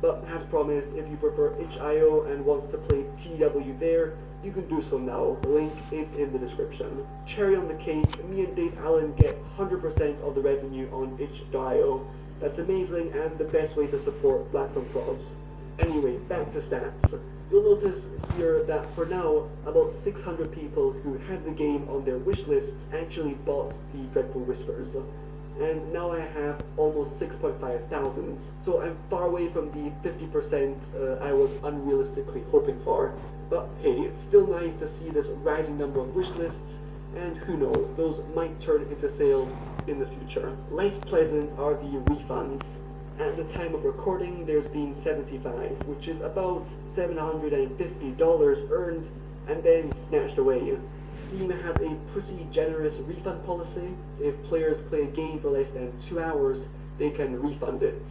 but as promised, if you prefer itch.io and wants to play TW there, you can do so now. The link is in the description. Cherry on the cake, me and Dave Allen get 100% of the revenue on itch.io. That's amazing and the best way to support Black Film Prods. Anyway, back to stats. You'll notice here that for now, about 600 people who had the game on their wish lists actually bought the Dreadful Whispers. And now I have almost 6.5 thousand. So I'm far away from the 50% I was unrealistically hoping for. But hey, it's still nice to see this rising number of wish lists, and who knows, those might turn into sales in the future. Less pleasant are the refunds. At the time of recording, there's been 75, which is about $750 earned and then snatched away. Steam has a pretty generous refund policy. If players play a game for less than 2 hours, they can refund it.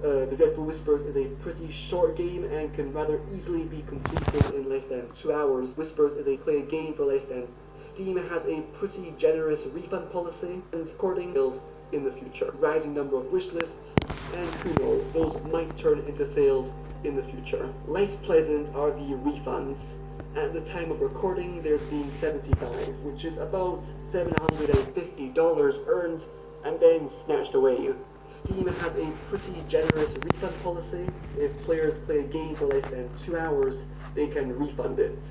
The Dreadful Whispers is a pretty short game and can rather easily be completed in less than 2 hours. Whispers is a play a game for less than. Steam has a pretty generous refund policy and recording bills in the future. Rising number of wish lists, and who knows, those might turn into sales in the future. Less pleasant are the refunds. At the time of recording, there's been 75, which is about $750 earned and then snatched away. Steam has a pretty generous refund policy. If players play a game for less than 2 hours, they can refund it.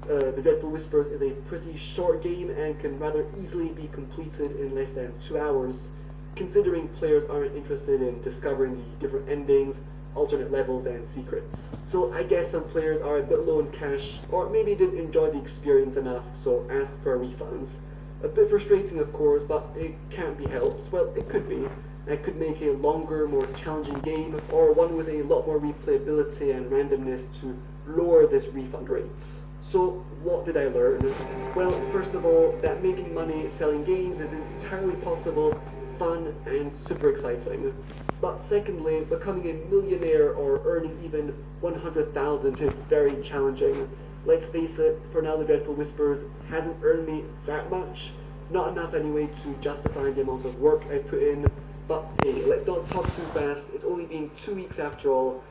The Dreadful Whispers is a pretty short game and can rather easily be completed in less than 2 hours, considering players aren't interested in discovering the different endings, alternate levels, and secrets. So I guess some players are a bit low in cash, or maybe didn't enjoy the experience enough, so ask for refunds. A bit frustrating of course, but it can't be helped. Well, it could be. I could make a longer, more challenging game, or one with a lot more replayability and randomness to lower this refund rate. So what did I learn? Well, first of all, that making money selling games is entirely possible, fun, and super exciting. But secondly, becoming a millionaire or earning even 100,000 is very challenging. Let's face it, for now the Dreadful Whispers hasn't earned me that much. Not enough anyway to justify the amount of work I put in. But hey, let's not talk too fast. It's only been 2 weeks after all.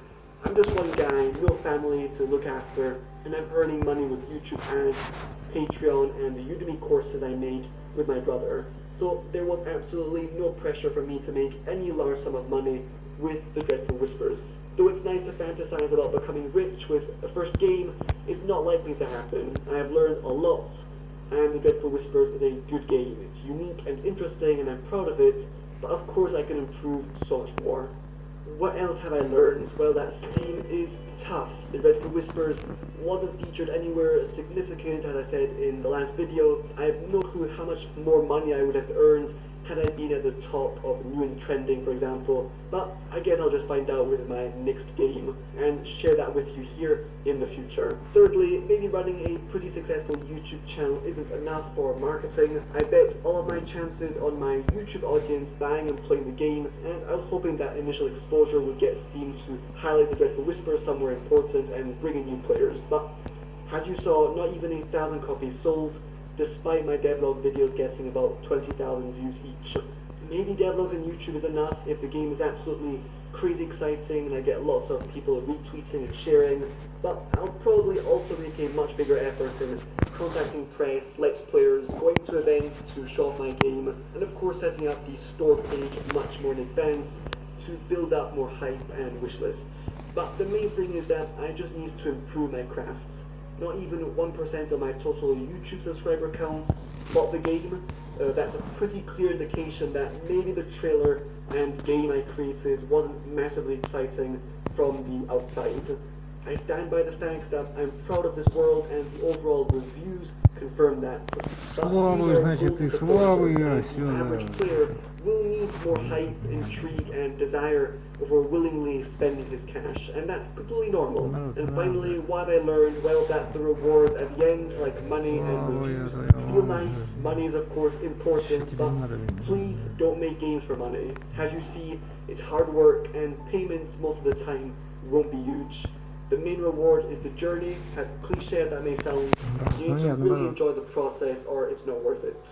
I'm just one guy, no family to look after, and I'm earning money with YouTube ads, Patreon, and the Udemy courses I made with my brother. So there was absolutely no pressure for me to make any large sum of money with the Dreadful Whispers. Though it's nice to fantasize about becoming rich with a first game, it's not likely to happen. I have learned a lot, and the Dreadful Whispers is a good game. It's unique and interesting, and I'm proud of it, but of course I can improve so much more. What else have I learned? Well, that Steam is tough. The Dreadful Whispers wasn't featured anywhere significant, as I said in the last video. I have no clue how much more money I would have earned had I been at the top of new and trending, for example, but I guess I'll just find out with my next game and share that with you here in the future. Thirdly, maybe running a pretty successful YouTube channel isn't enough for marketing. I bet all of my chances on my YouTube audience buying and playing the game, and I was hoping that initial exposure would get Steam to highlight the Dreadful Whispers somewhere important and bring in new players, but as you saw, not even 1,000 copies sold, despite my devlog videos getting about 20,000 views each. Maybe devlogs on YouTube is enough if the game is absolutely crazy exciting and I get lots of people retweeting and sharing, but I'll probably also make a much bigger effort in contacting press, let's players, going to events to show off my game, and of course setting up the store page much more in advance to build up more hype and wish lists. But the main thing is that I just need to improve my craft. Not even 1% of my total YouTube subscriber count bought the game. That's a pretty clear indication that maybe the trailer and game I created wasn't massively exciting from the outside. I stand by the fact that I'm proud of this world and the overall reviews confirm that. Славы, значит, и славы, An average player will need more hype, intrigue, and desire before willingly spending his cash, and that's completely normal. And finally, what have I learned? Well, that the rewards at the end, like money and reviews, feel nice. Money is of course important, but please don't make games for money. As you see, it's hard work, and payments most of the time won't be huge. The main reward is the journey, as cliche as that may sound. You need to really enjoy the process or it's not worth it.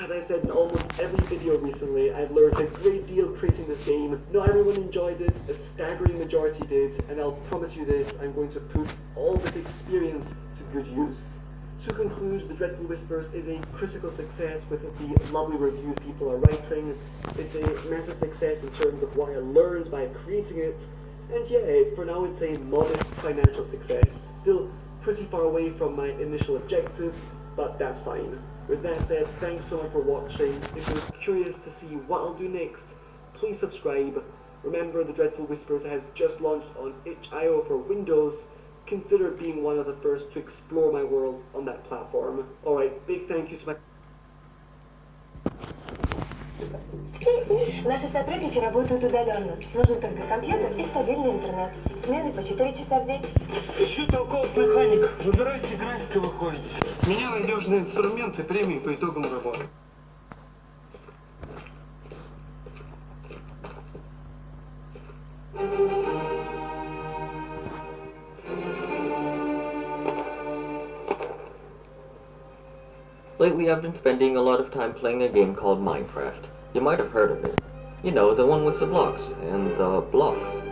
As I've said in almost every video recently, I've learned a great deal creating this game. Not everyone enjoyed it, a staggering majority did, and I'll promise you this, I'm going to put all this experience to good use. To conclude, The Dreadful Whispers is a critical success with the lovely reviews people are writing. It's a massive success in terms of what I learned by creating it, and yeah, for now it's a modest financial success. Still pretty far away from my initial objective, but that's fine. With that said, thanks so much for watching. If you're curious to see what I'll do next, please subscribe. Remember, The Dreadful Whispers has just launched on itch.io for Windows. Consider being one of the first to explore my world on that platform. Alright, big thank you to my... Наши сотрудники работают удаленно. Нужен только компьютер и стабильный интернет. Смены по 4 часа в день. Ищу толковых механиков. Выбирайте график и выходите. С меня надежные инструменты, премии по итогам работы. Lately I've been spending a lot of time playing a game called Minecraft. You might have heard of it. You know, the one with the blocks, and the blocks.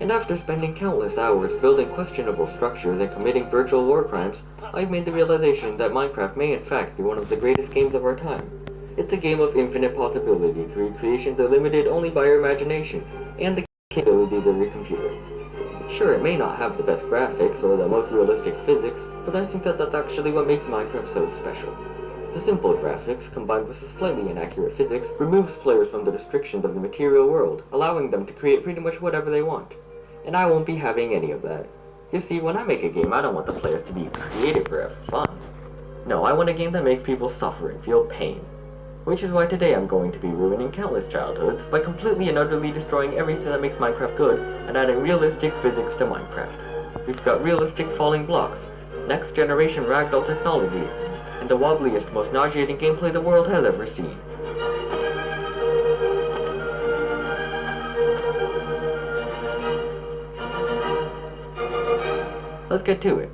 And after spending countless hours building questionable structures and committing virtual war crimes, I've made the realization that Minecraft may in fact be one of the greatest games of our time. It's a game of infinite possibilities, recreations are limited only by your imagination, and the capabilities of your computer. Sure, it may not have the best graphics or the most realistic physics, but I think that that's actually what makes Minecraft so special. The simple graphics, combined with the slightly inaccurate physics, removes players from the restrictions of the material world, allowing them to create pretty much whatever they want. And I won't be having any of that. You see, when I make a game, I don't want the players to be creative or have fun. No, I want a game that makes people suffer and feel pain. Which is why today I'm going to be ruining countless childhoods by completely and utterly destroying everything that makes Minecraft good and adding realistic physics to Minecraft. We've got realistic falling blocks, next generation ragdoll technology, and the wobbliest, most nauseating gameplay the world has ever seen. Let's get to it.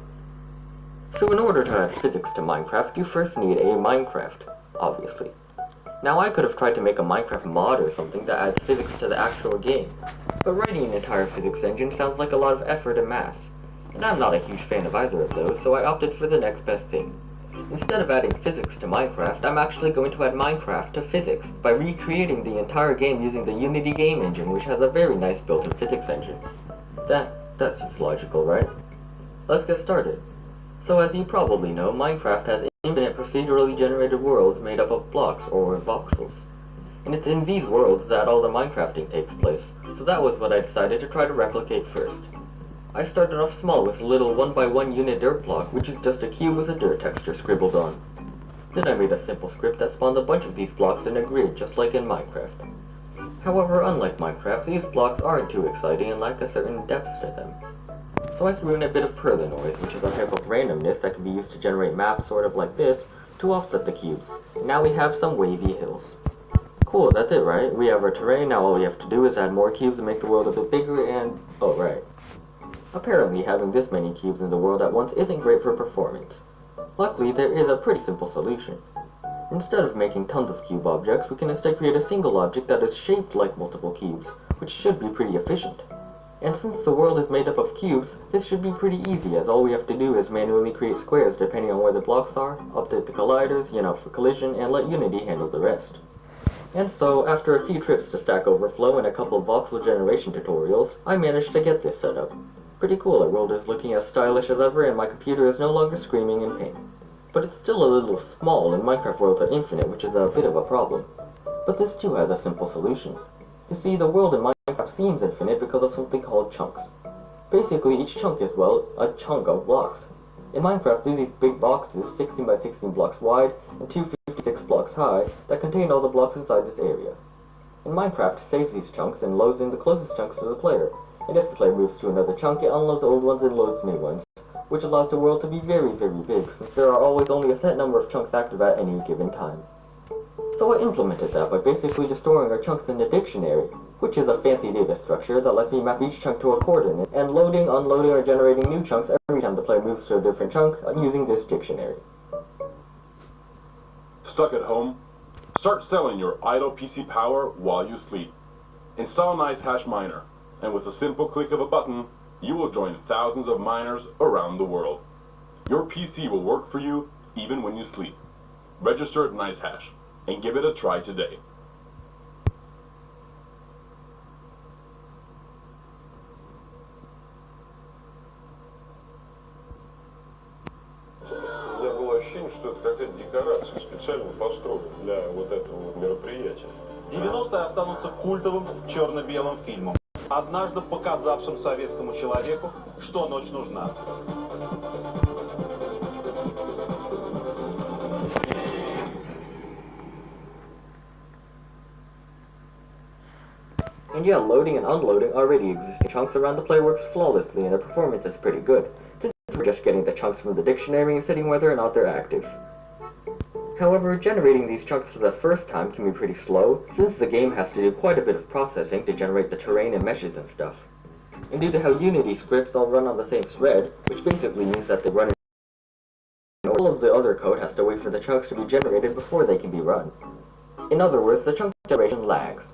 So in order to add physics to Minecraft, you first need a Minecraft, obviously. Now I could have tried to make a Minecraft mod or something that adds physics to the actual game, but writing an entire physics engine sounds like a lot of effort and math, and I'm not a huge fan of either of those, so I opted for the next best thing. Instead of adding physics to Minecraft, I'm actually going to add Minecraft to physics by recreating the entire game using the Unity game engine, which has a very nice built-in physics engine. That seems logical, right? Let's get started. So as you probably know, Minecraft has infinite procedurally generated worlds made up of blocks, or voxels. And it's in these worlds that all the Minecrafting takes place, so that was what I decided to try to replicate first. I started off small with a little 1x1 unit dirt block, which is just a cube with a dirt texture scribbled on. Then I made a simple script that spawned a bunch of these blocks in a grid, just like in Minecraft. However, unlike Minecraft, these blocks aren't too exciting and lack a certain depth to them. So I threw in a bit of Perlenoise, which is a type of randomness that can be used to generate maps sort of like this, to offset the cubes. And now we have some wavy hills. Cool, that's it, right? We have our terrain, now all we have to do is add more cubes and make the world a bit bigger and... oh, right. Apparently, having this many cubes in the world at once isn't great for performance. Luckily, there is a pretty simple solution. Instead of making tons of cube objects, we can instead create a single object that is shaped like multiple cubes, which should be pretty efficient. And since the world is made up of cubes, this should be pretty easy, as all we have to do is manually create squares depending on where the blocks are, update the colliders, for collision, and let Unity handle the rest. And so, after a few trips to Stack Overflow and a couple of voxel generation tutorials, I managed to get this set up. Pretty cool, our world is looking as stylish as ever and my computer is no longer screaming in pain. But it's still a little small and Minecraft worlds are infinite, which is a bit of a problem. But this too has a simple solution. You see, the world in Minecraft seems infinite because of something called chunks. Basically, each chunk is, well, a chunk of blocks. In Minecraft, there's these big boxes, 16 by 16 blocks wide and 256 blocks high, that contain all the blocks inside this area. And Minecraft saves these chunks and loads in the closest chunks to the player, and if the player moves to another chunk, it unloads old ones and loads new ones, which allows the world to be very, very big, since there are always only a set number of chunks active at any given time. So I implemented that by basically just storing our chunks in a dictionary, which is a fancy data structure that lets me map each chunk to a coordinate, and loading, unloading, or generating new chunks every time the player moves to a different chunk using this dictionary. Stuck at home? Start selling your idle PC power while you sleep. Install NiceHash Miner, and with a simple click of a button, you will join thousands of miners around the world. Your PC will work for you even when you sleep. Register at NiceHash and give it a try today. У меня было ощущение, что это какая-то декорация специально построена для вот этого вот мероприятия. 90-е останутся культовым черно-белым фильмом, однажды показавшим советскому человеку, что ночь нужна. And yeah, loading and unloading already existing chunks around the play works flawlessly and the performance is pretty good, since we're just getting the chunks from the dictionary and setting whether or not they're active. However, generating these chunks for the first time can be pretty slow, since the game has to do quite a bit of processing to generate the terrain and meshes and stuff. And due to how Unity scripts all run on the same thread, which basically means that they run in all of the other code has to wait for the chunks to be generated before they can be run. In other words, the chunk generation lags.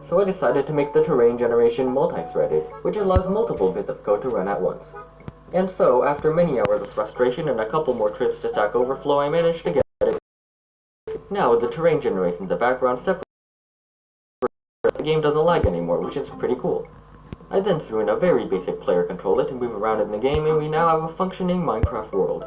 So I decided to make the terrain generation multi-threaded, which allows multiple bits of code to run at once. And so, after many hours of frustration and a couple more trips to Stack Overflow, I managed to get it. Now, the terrain generates in the background separate. The game doesn't lag anymore, which is pretty cool. I then threw in a very basic player controller to move around in the game, and we now have a functioning Minecraft world.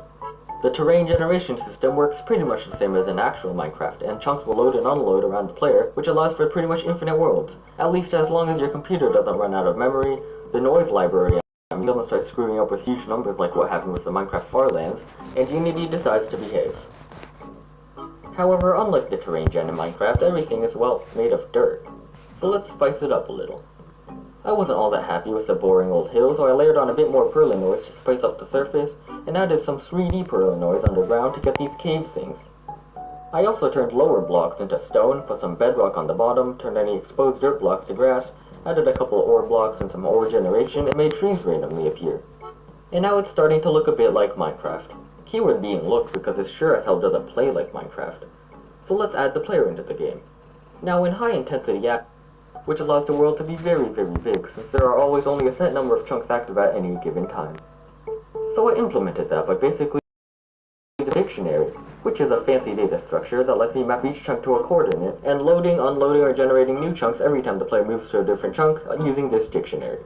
The terrain generation system works pretty much the same as in actual Minecraft, and chunks will load and unload around the player, which allows for pretty much infinite worlds, at least as long as your computer doesn't run out of memory, the noise library doesn't start screwing up with huge numbers like what happened with the Minecraft Farlands, and Unity decides to behave. However, unlike the terrain gen in Minecraft, everything is, well, made of dirt. So let's spice it up a little. I wasn't all that happy with the boring old hill, so I layered on a bit more Perlinoise to spice up the surface, and added some 3D Perlinoise underground to get these cave things. I also turned lower blocks into stone, put some bedrock on the bottom, turned any exposed dirt blocks to grass, added a couple ore blocks and some ore generation, and made trees randomly appear. And now it's starting to look a bit like Minecraft. Keyword being look because it sure as hell doesn't play like Minecraft. So let's add the player into the game. Now in high intensity app, which allows the world to be very, very big, since there are always only a set number of chunks active at any given time. So I implemented that by basically the dictionary, which is a fancy data structure that lets me map each chunk to a coordinate, and loading, unloading, or generating new chunks every time the player moves to a different chunk using this dictionary.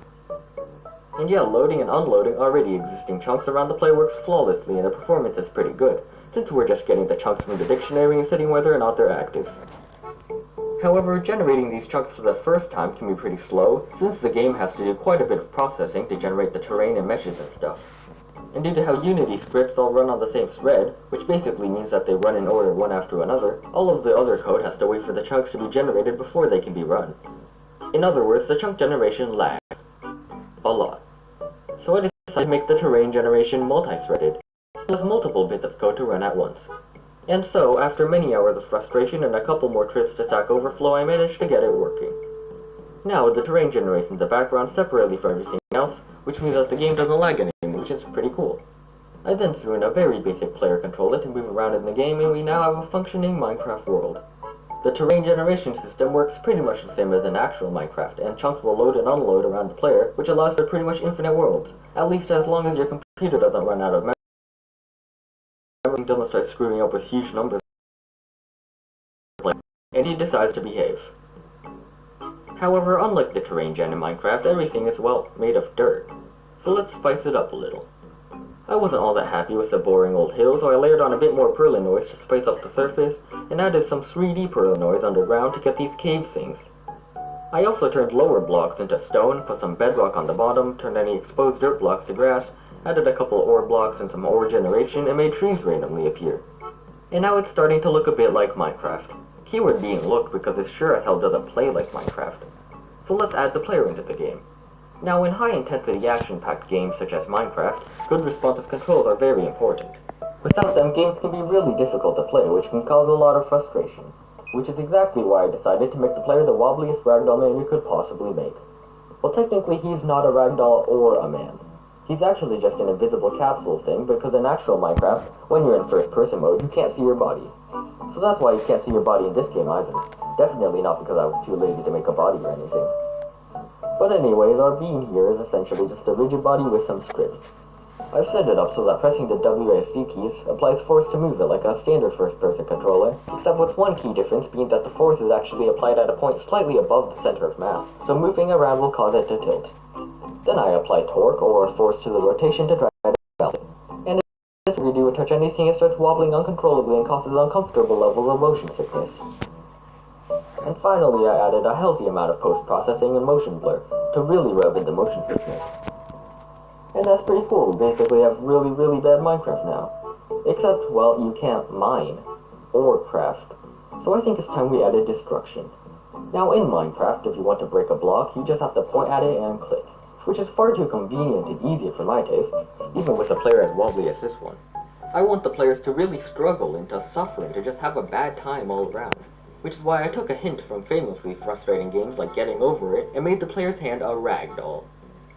And yeah, loading and unloading already existing chunks around the play works flawlessly and the performance is pretty good, since we're just getting the chunks from the dictionary and setting whether or not they're active. However, generating these chunks for the first time can be pretty slow, since the game has to do quite a bit of processing to generate the terrain and meshes and stuff. And due to how Unity scripts all run on the same thread, which basically means that they run in order one after another, all of the other code has to wait for the chunks to be generated before they can be run. In other words, the chunk generation lags a lot. So I decided to make the terrain generation multi-threaded, with multiple bits of code to run at once. And so, after many hours of frustration and a couple more trips to Stack Overflow, I managed to get it working. Now, the terrain generates in the background separately from everything else, which means that the game doesn't lag anymore, which is pretty cool. I then threw in a very basic player controller to move around in the game, and we now have a functioning Minecraft world. The terrain generation system works pretty much the same as in actual Minecraft, and chunks will load and unload around the player, which allows for pretty much infinite worlds, at least as long as your computer doesn't run out of memory. Doesn't start screwing up with huge numbers, and he decides to behave. However, unlike the terrain gen in Minecraft, everything is, well, made of dirt. So let's spice it up a little. I wasn't all that happy with the boring old hill, so I layered on a bit more Perlinoise to spice up the surface, and added some 3D Perlinoise underground to get these cave things. I also turned lower blocks into stone, put some bedrock on the bottom, turned any exposed dirt blocks to grass, added a couple ore blocks and some ore generation, and made trees randomly appear. And now it's starting to look a bit like Minecraft. Keyword being look because it sure as hell doesn't play like Minecraft. So let's add the player into the game. Now in high intensity action-packed games such as Minecraft, good responsive controls are very important. Without them, games can be really difficult to play, which can cause a lot of frustration. Which is exactly why I decided to make the player the wobbliest ragdoll man you could possibly make. Well, technically he's not a ragdoll or a man. He's actually just an invisible capsule thing, because in actual Minecraft, when you're in first person mode, you can't see your body. So that's why you can't see your body in this game either. Definitely not because I was too lazy to make a body or anything. But anyways, our being here is essentially just a rigid body with some script. I've set it up so that pressing the WASD keys applies force to move it like a standard first-person controller, except with one key difference being that the force is actually applied at a point slightly above the center of mass, so moving around will cause it to tilt. Then I apply torque or force to the rotation to try to balance it. And if you do touch anything, it starts wobbling uncontrollably and causes uncomfortable levels of motion sickness. And finally, I added a healthy amount of post-processing and motion blur to really rub in the motion sickness. And that's pretty cool. We basically have really bad Minecraft now. Except, well, you can't mine or craft. So I think it's time we added destruction. Now in Minecraft, if you want to break a block, you just have to point at it and click, which is far too convenient and easy for my tastes, even with a player as wobbly as this one. I want the players to really struggle and to suffer and to just have a bad time all around. Which is why I took a hint from famously frustrating games like Getting Over It and made the player's hand a ragdoll.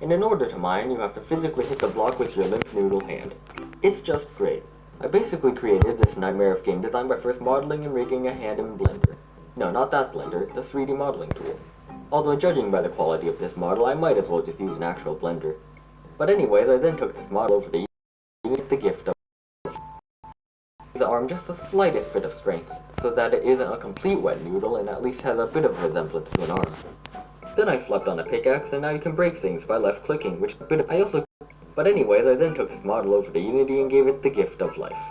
And in order to mine, you have to physically hit the block with your limp noodle hand. It's just great. I basically created this nightmare of game design by first modeling and rigging a hand in Blender. No, not that Blender, the 3D modeling tool. Although judging by the quality of this model, I might as well just use an actual Blender. But anyways, I then took this model over to the gift of the arm just the slightest bit of strength, so that it isn't a complete wet noodle and at least has a bit of a resemblance to an arm. Then I slapped on a pickaxe, and now you can break things by left-clicking, But anyways, I then took this model over to Unity and gave it the gift of life.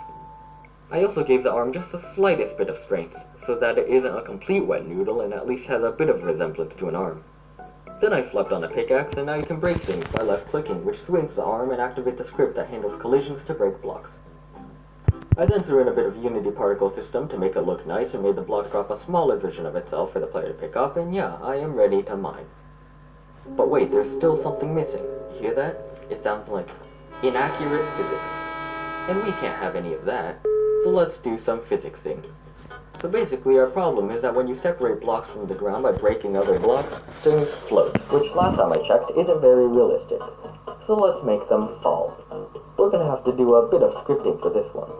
I also gave the arm just the slightest bit of strength, so that it isn't a complete wet noodle and at least has a bit of a resemblance to an arm. Then I slapped on a pickaxe, and now you can break things by left-clicking, which swings the arm and activates the script that handles collisions to break blocks. I then threw in a bit of Unity particle system to make it look nice and made the block drop a smaller version of itself for the player to pick up, and yeah, I am ready to mine. But wait, there's still something missing. Hear that? It sounds like inaccurate physics. And we can't have any of that, so let's do some physicsing. So basically our problem is that when you separate blocks from the ground by breaking other blocks, things float, which last time I checked isn't very realistic. So let's make them fall. We're gonna have to do a bit of scripting for this one.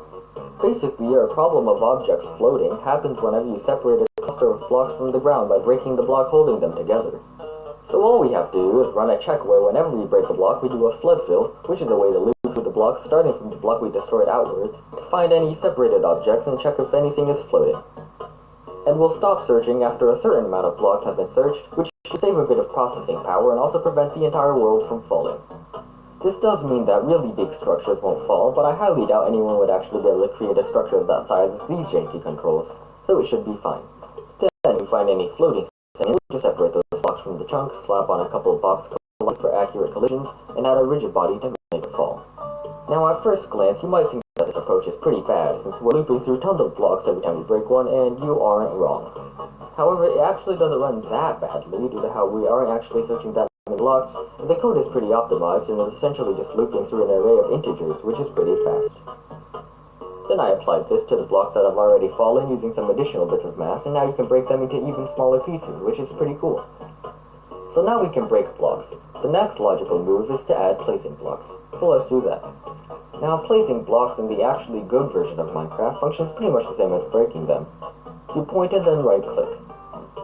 Basically, our problem of objects floating happens whenever you separate a cluster of blocks from the ground by breaking the block holding them together. So all we have to do is run a check where whenever we break a block, we do a flood fill, which is a way to loop through the block starting from the block we destroyed outwards, to find any separated objects and check if anything is floating. And we'll stop searching after a certain amount of blocks have been searched, which should save a bit of processing power and also prevent the entire world from falling. This does mean that really big structures won't fall, but I highly doubt anyone would actually be able to create a structure of that size with these janky controls, so it should be fine. Then, if we find any floating we'll just separate those blocks from the chunk, slap on a couple of box collars for accurate collisions, and add a rigid body to make it fall. Now at first glance, you might think that this approach is pretty bad, since we're looping through tons of blocks every time we break one, and you aren't wrong. However, it actually doesn't run that badly due to how we aren't actually searching that many blocks, and the code is pretty optimized and is essentially just looping through an array of integers, which is pretty fast. Then I applied this to the blocks that have already fallen using some additional bits of mass, and now you can break them into even smaller pieces, which is pretty cool. So now we can break blocks. The next logical move is to add placing blocks, so let's do that. Now placing blocks in the actually good version of Minecraft functions pretty much the same as breaking them. You point and then right click.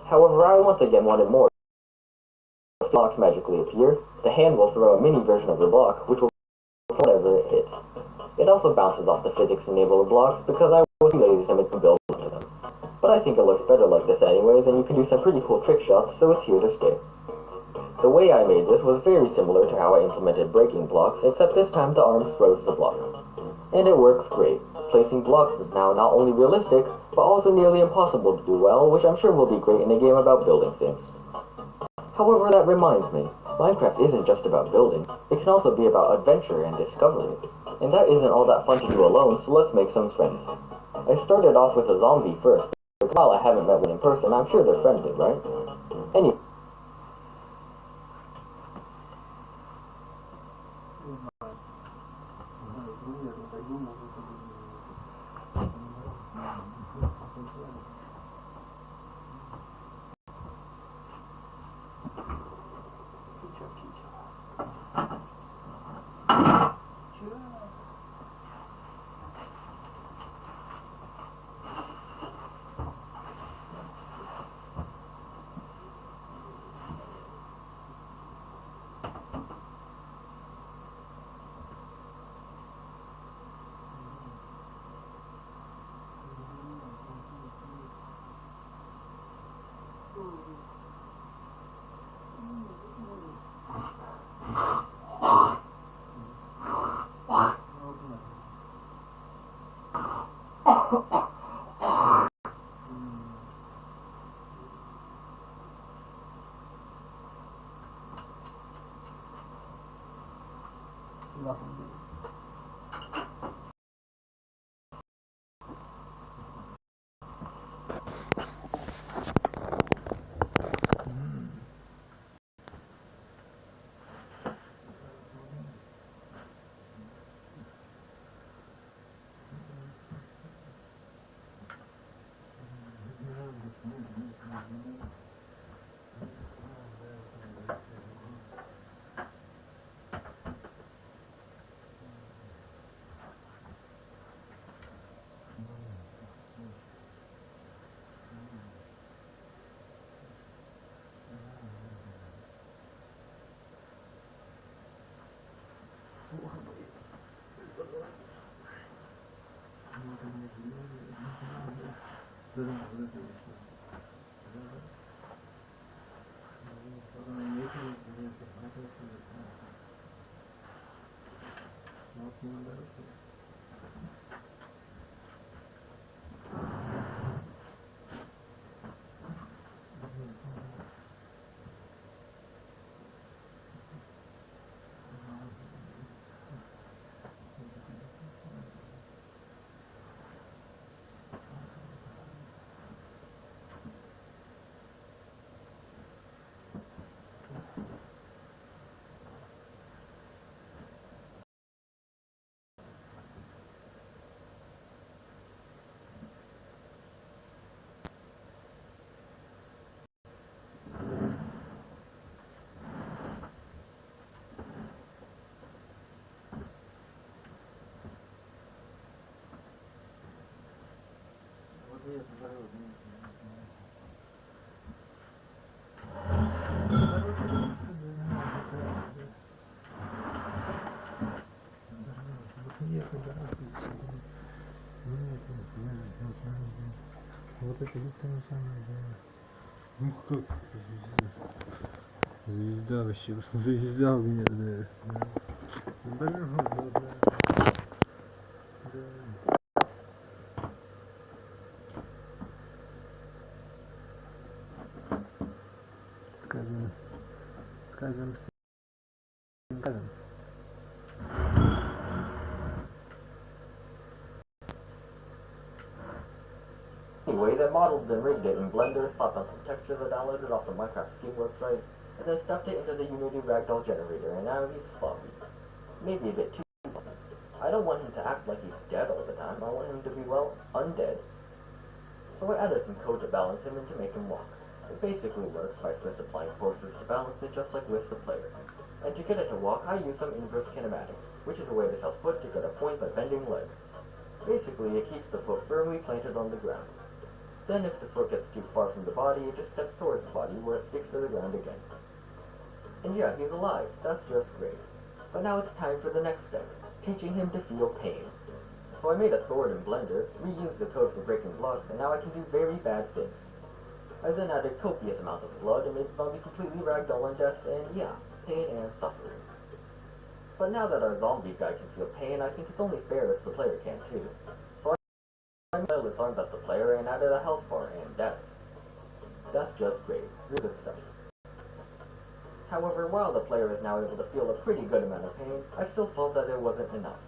However, I once again wanted more. If blocks magically appear, the hand will throw a mini version of the block, which will whatever it hits. It also bounces off the physics-enabled blocks because I was too lazy to make a build into them. But I think it looks better like this anyways, and you can do some pretty cool trick shots, so it's here to stay. The way I made this was very similar to how I implemented breaking blocks, except this time the arm throws the block. And it works great. Placing blocks is now not only realistic, but also nearly impossible to do well, which I'm sure will be great in a game about building things. However, that reminds me, Minecraft isn't just about building, it can also be about adventure and discovery. And that isn't all that fun to do alone, so let's make some friends. I started off with a zombie first, but while I haven't met one in person, I'm sure they're friendly, right? Anyway. Вот это единственное самое, да. Ну кто звезда вообще, звезда у меня, да. Да. Скажем, Anyway, they modeled and rigged it in Blender, slapped on some textures I downloaded off the Minecraft Scheme website, and then stuffed it into the Unity ragdoll generator, and now he's fluffy. Maybe a bit too fluffy. I don't want him to act like he's dead all the time, I want him to be, well, undead. So I added some code to balance him and to make him walk. It basically works by first applying forces to balance it just like with the player. And to get it to walk, I use some inverse kinematics, which is a way to tell foot to get a point by bending leg. Basically, it keeps the foot firmly planted on the ground. Then if the foot gets too far from the body, it just steps towards the body where it sticks to the ground again. And yeah, he's alive. That's just great. But now it's time for the next step, teaching him to feel pain. So I made a sword in Blender, reused the code for breaking blocks, and now I can do very bad things. I then added copious amounts of blood and made the zombie completely ragdoll and death, and yeah, pain and suffering. But now that our zombie guy can feel pain, I think it's only fair if the player can too. So I made its arms at the player and added a health bar and death. That's just great, really good stuff. However, while the player is now able to feel a pretty good amount of pain, I still felt that it wasn't enough.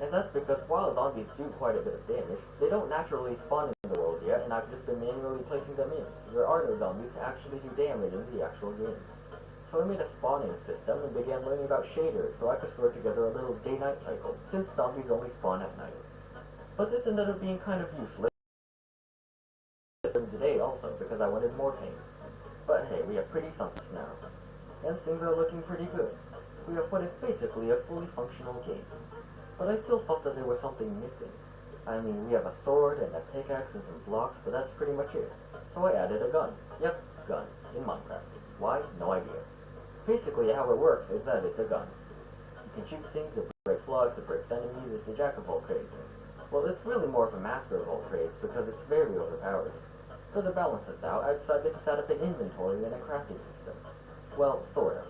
And that's because while zombies do quite a bit of damage, they don't naturally spawn in the world yet, and I've just been manually placing them in, so there are no zombies to actually do damage in the actual game. So I made a spawning system and began learning about shaders so I could throw together a little day-night cycle, since zombies only spawn at night. But this ended up being kind of useless today also, because I wanted more pain. But hey, we have pretty sunsets now, and things are looking pretty good. We have what is basically a fully functional game. But I still felt that there was something missing. I mean, we have a sword and a pickaxe and some blocks, but that's pretty much it. So I added a gun. Yep, gun. In Minecraft. Why? No idea. Basically, how it works is that it's a gun. You can shoot things, it breaks blocks, it breaks enemies, it's a jack of all trades. Well, it's really more of a master of all trades because it's very overpowered. So to balance this out, I decided to set up an inventory and a crafting system. Well, sort of.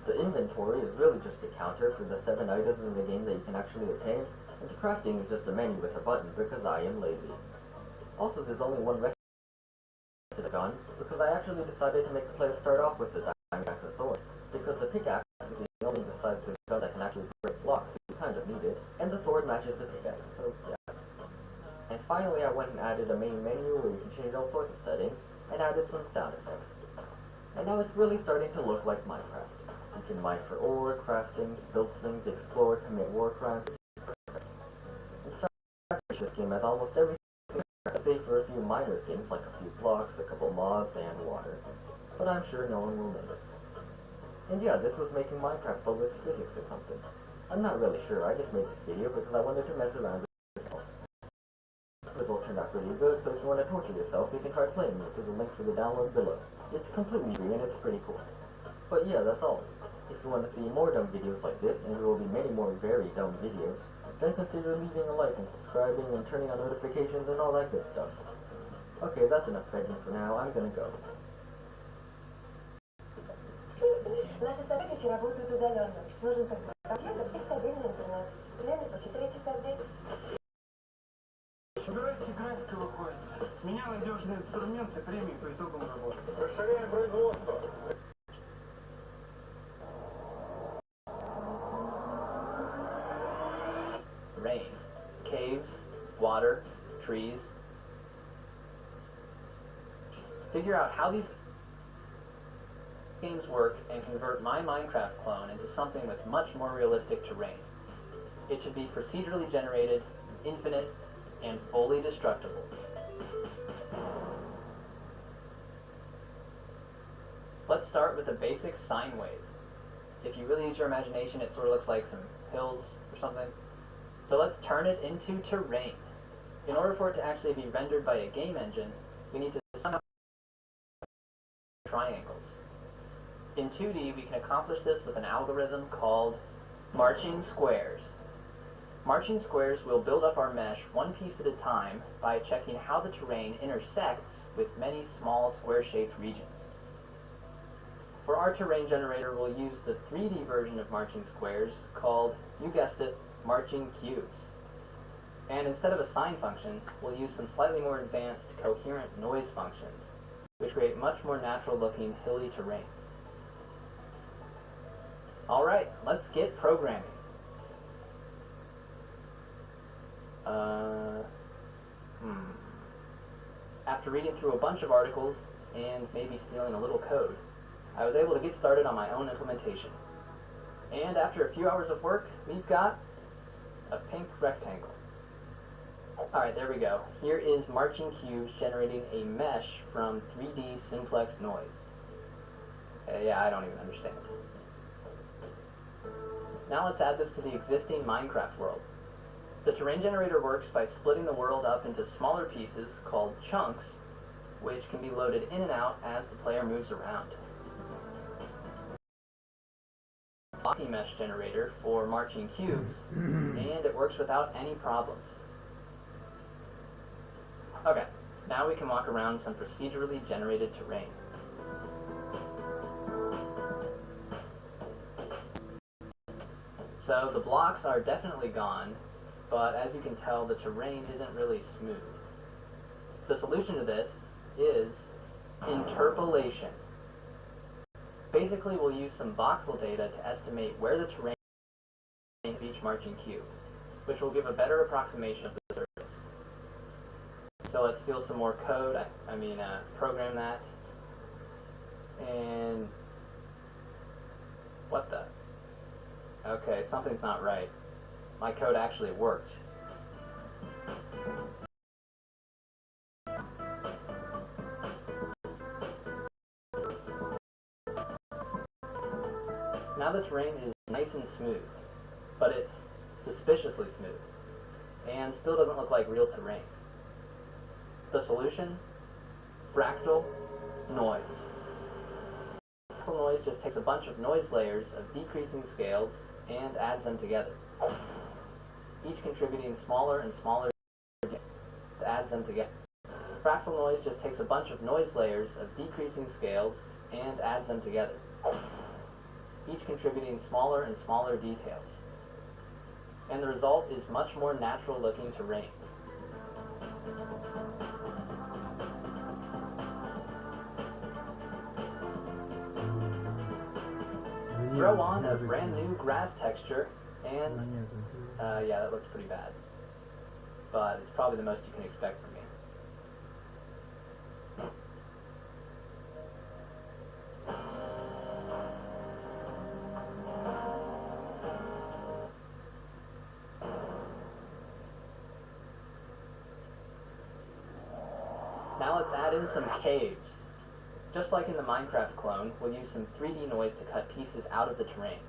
The inventory is really just a counter for the 7 items in the game that you can actually obtain, and crafting is just a menu with a button because I am lazy. Also, there's only one recipe gun, because I actually decided to make the player start off with the diamond axe sword, because the pickaxe is the only besides the gun that can actually break blocks, so you kind of need it, and the sword matches the pickaxe, so yeah. And finally I went and added a main menu where you can change all sorts of settings, and added some sound effects. And now it's really starting to look like Minecraft. You can mine for ore, craft things, build things, explore, commit war crimes. In fact, this game has almost everything, save for a few minor things like a few blocks, a couple mobs, and water. But I'm sure no one will notice. And yeah, this was making Minecraft but with physics or something. I'm not really sure, I just made this video because I wanted to mess around with myself. The result turned out pretty good, so if you want to torture yourself, you can try playing it through the link for the download below. It's completely free and it's pretty cool. But yeah, that's all. If you want to see more dumb videos like this, and there will be many more very dumb videos, then consider leaving a like and subscribing and turning on notifications and all that good stuff. Okay, that's enough begging for now, I'm gonna go. Наши сотрудники работают удаленно. Нужен только компьютер и стабильный интернет. Смены по 4 часа в день. Собирайте графика выходите. С меня надежные инструменты, премии по итогам работы. Расширяем производство. Rain, caves, water, trees. Figure out how these games work and convert my Minecraft clone into something with much more realistic terrain. It should be procedurally generated, infinite, and fully destructible. Let's start with a basic sine wave. If you really use your imagination, it sort of looks like some hills or something. So let's turn it into terrain. In order for it to actually be rendered by a game engine, we need to somehow triangles. In 2D, we can accomplish this with an algorithm called marching squares. Marching squares will build up our mesh one piece at a time by checking how the terrain intersects with many small square-shaped regions. For our terrain generator, we'll use the 3D version of marching squares called, you guessed it, marching cubes. And instead of a sine function, we'll use some slightly more advanced coherent noise functions, which create much more natural-looking hilly terrain. Alright, let's get programming. After reading through a bunch of articles and maybe stealing a little code, I was able to get started on my own implementation. And after a few hours of work, we've got a pink rectangle. Alright, there we go. Here is marching cubes generating a mesh from 3D simplex noise. Yeah, I don't even understand. Now let's add this to the existing Minecraft world. The terrain generator works by splitting the world up into smaller pieces called chunks, which can be loaded in and out as the player moves around. Blocky mesh generator for marching cubes, and it works without any problems. Okay, now we can walk around some procedurally generated terrain. So the blocks are definitely gone, but as you can tell, the terrain isn't really smooth. The solution to this is interpolation. Basically, we'll use some voxel data to estimate where the terrain is of each marching cube, which will give a better approximation of the surface. So let's steal some more code, program that, and what the? Okay, something's not right. My code actually worked. Now the terrain is nice and smooth, but it's suspiciously smooth, and still doesn't look like real terrain. The solution? Fractal noise. Fractal noise just takes a bunch of noise layers of decreasing scales and adds them together, each contributing smaller and smaller details that adds them together. Fractal noise just takes a bunch of noise layers of decreasing scales and adds them together, each contributing smaller and smaller details. and the result is much more natural looking terrain. Throw on a brand new grass texture, and yeah, that looks pretty bad. But it's probably the most you can expect from me. Now let's add in some caves. Just like in the Minecraft clone, we'll use some 3D noise to cut pieces out of the terrain.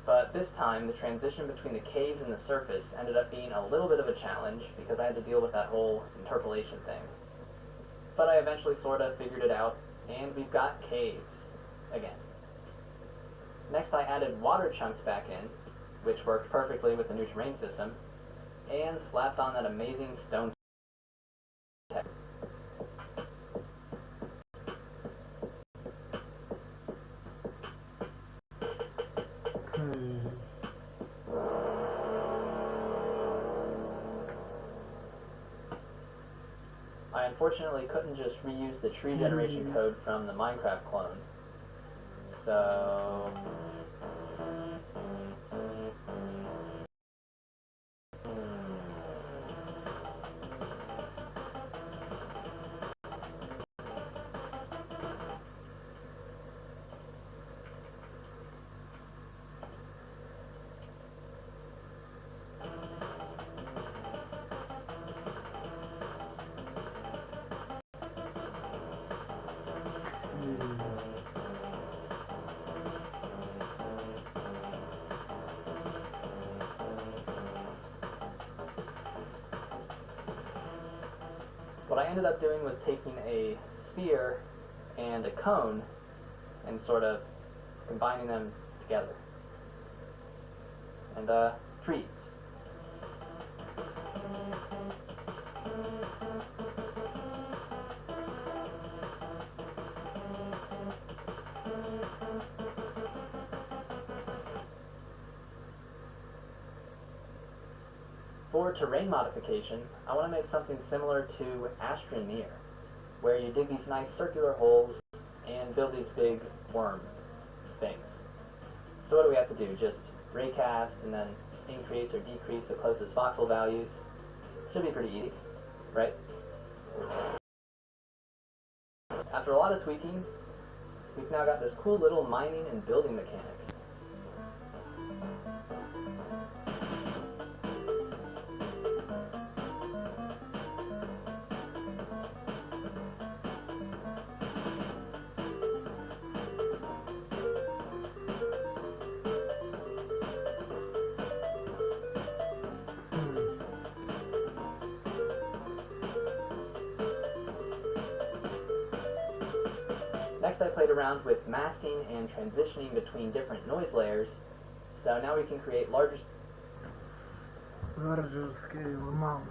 But this time, the transition between the caves and the surface ended up being a little bit of a challenge because I had to deal with that whole interpolation thing. But I eventually sort of figured it out, and we've got caves again. Next, I added water chunks back in, which worked perfectly with the new terrain system, and slapped on that amazing stone texture. I unfortunately couldn't just reuse the tree generation code from the Minecraft clone, so what I ended up doing was taking a sphere and a cone and sort of combining them together. And trees. For terrain modification, I want to make something similar to Astroneer, where you dig these nice circular holes and build these big worm things. So what do we have to do? Just raycast and then increase or decrease the closest voxel values. Should be pretty easy, right? After a lot of tweaking, we've now got this cool little mining and building mechanic. Next, I played around with masking and transitioning between different noise layers, so now we can create larger scale amount.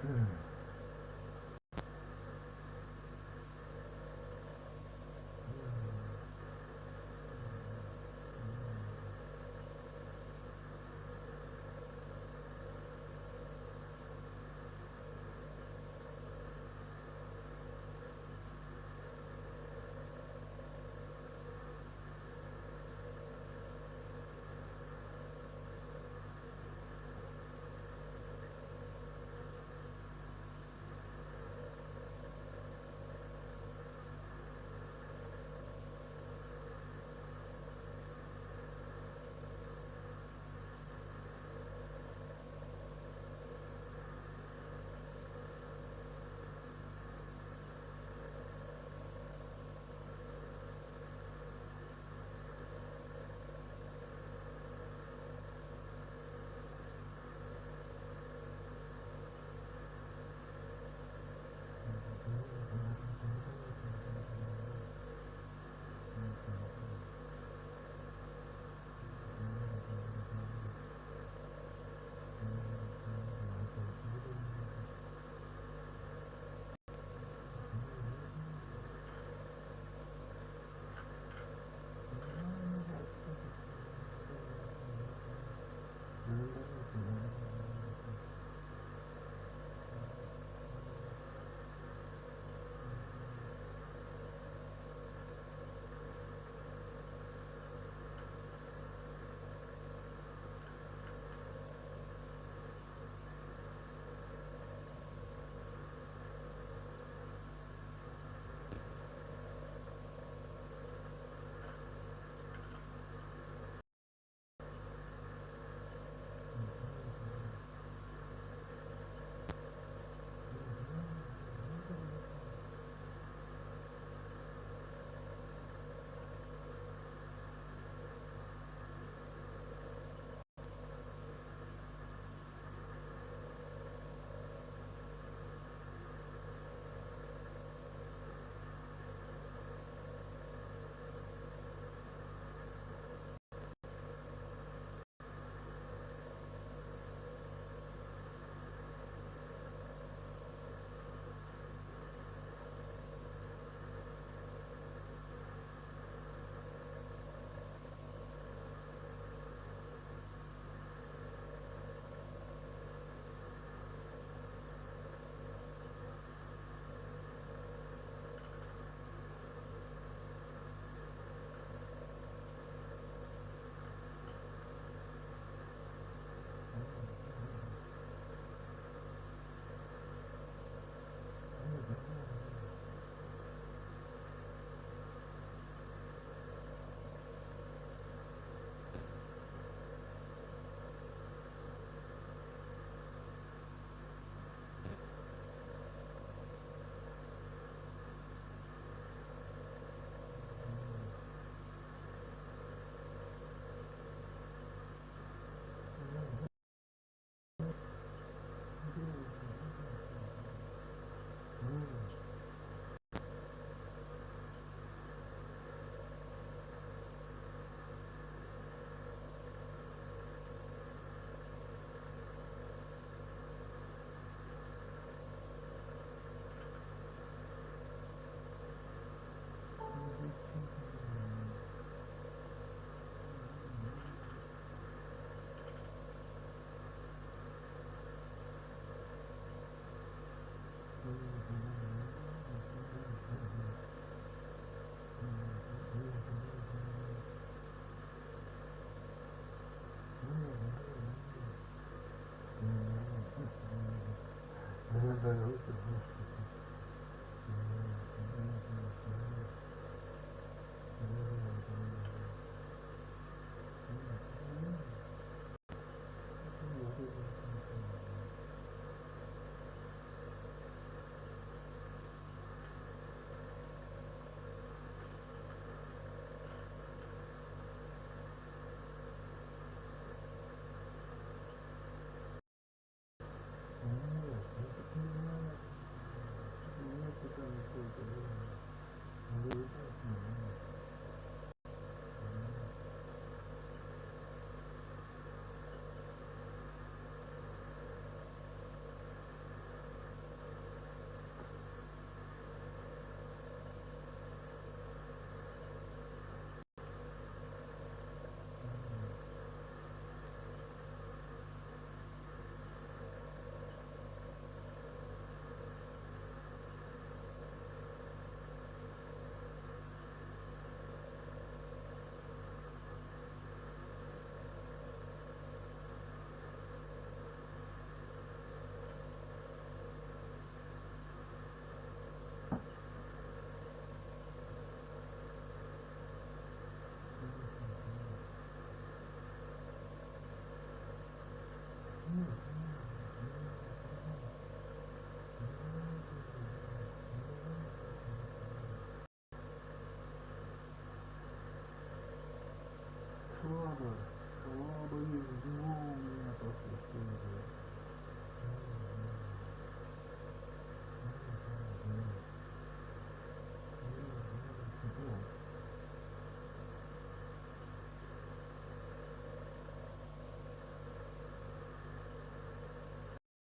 Hmm.